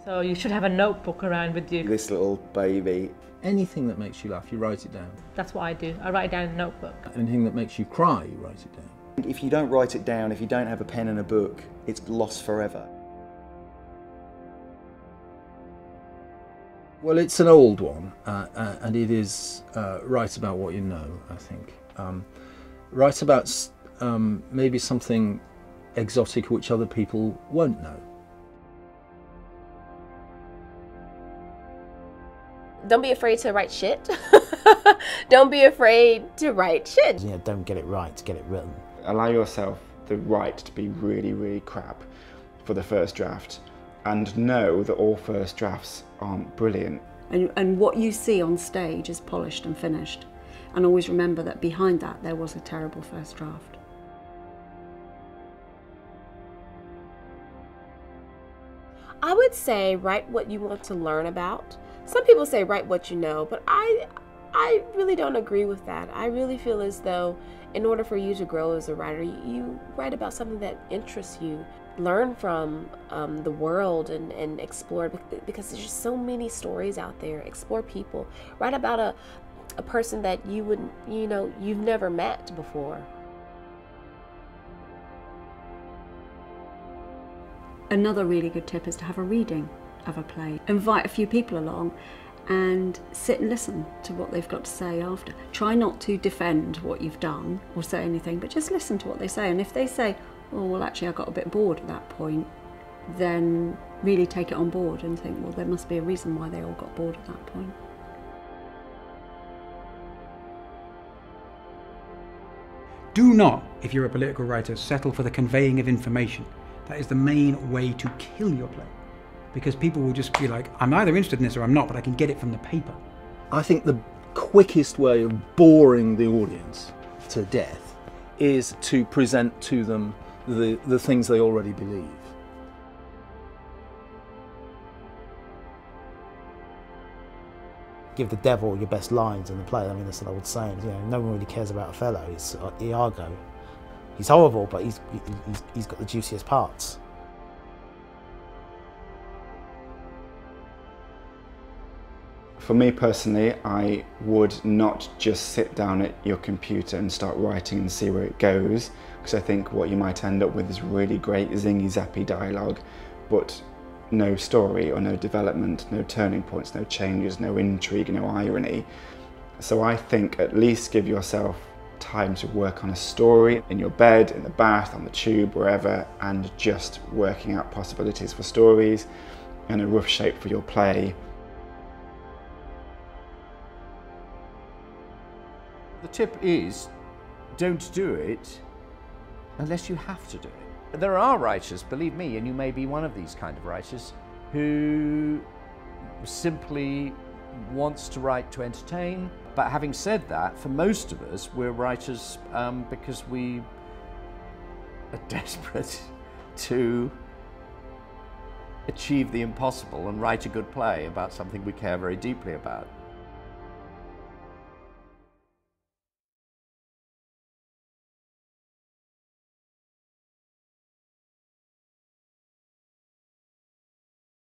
So you should have a notebook around with you. This little baby. Anything that makes you laugh, you write it down. That's what I do. I write it down in a notebook. Anything that makes you cry, you write it down. If you don't write it down, if you don't have a pen and a book, it's lost forever. Well, it's an old one, and it is write about what you know, I think. Write about maybe something exotic which other people won't know. Don't be afraid to write shit. Don't be afraid to write shit. You know, don't get it right to get it written. Allow yourself the right to be really, really crap for the first draft, and know that all first drafts aren't brilliant. And what you see on stage is polished and finished. And always remember that behind that there was a terrible first draft. I would say write what you want to learn about. Some people say write what you know, but I really don't agree with that. I really feel as though in order for you to grow as a writer, you write about something that interests you. Learn from the world and explore, because there's just so many stories out there. Explore people. Write about a person that you've never met before. Another really good tip is to have a reading of a play. Invite a few people along and sit and listen to what they've got to say after. Try not to defend what you've done or say anything, but just listen to what they say. And if they say, oh, well, actually I got a bit bored at that point, then really take it on board and think, well, there must be a reason why they all got bored at that point. Do not, if you're a political writer, settle for the conveying of information. That is the main way to kill your play. Because people will just be like, I'm either interested in this or I'm not, but I can get it from the paper. I think the quickest way of boring the audience to death is to present to them the things they already believe. Give the devil your best lines in the play. I mean, that's what I would say. You know, no one really cares about Othello. It's Iago. He's horrible, but he's got the juiciest parts. For me personally, I would not just sit down at your computer and start writing and see where it goes, because I think what you might end up with is really great zingy zappy dialogue, but no story or no development, no turning points, no changes, no intrigue, no irony. So I think at least give yourself time to work on a story in your bed, in the bath, on the tube, wherever, and just working out possibilities for stories and a rough shape for your play. The tip is, don't do it unless you have to do it. There are writers, believe me, and you may be one of these kind of writers, who simply wants to write to entertain. But having said that, for most of us, we're writers because we are desperate to achieve the impossible and write a good play about something we care very deeply about.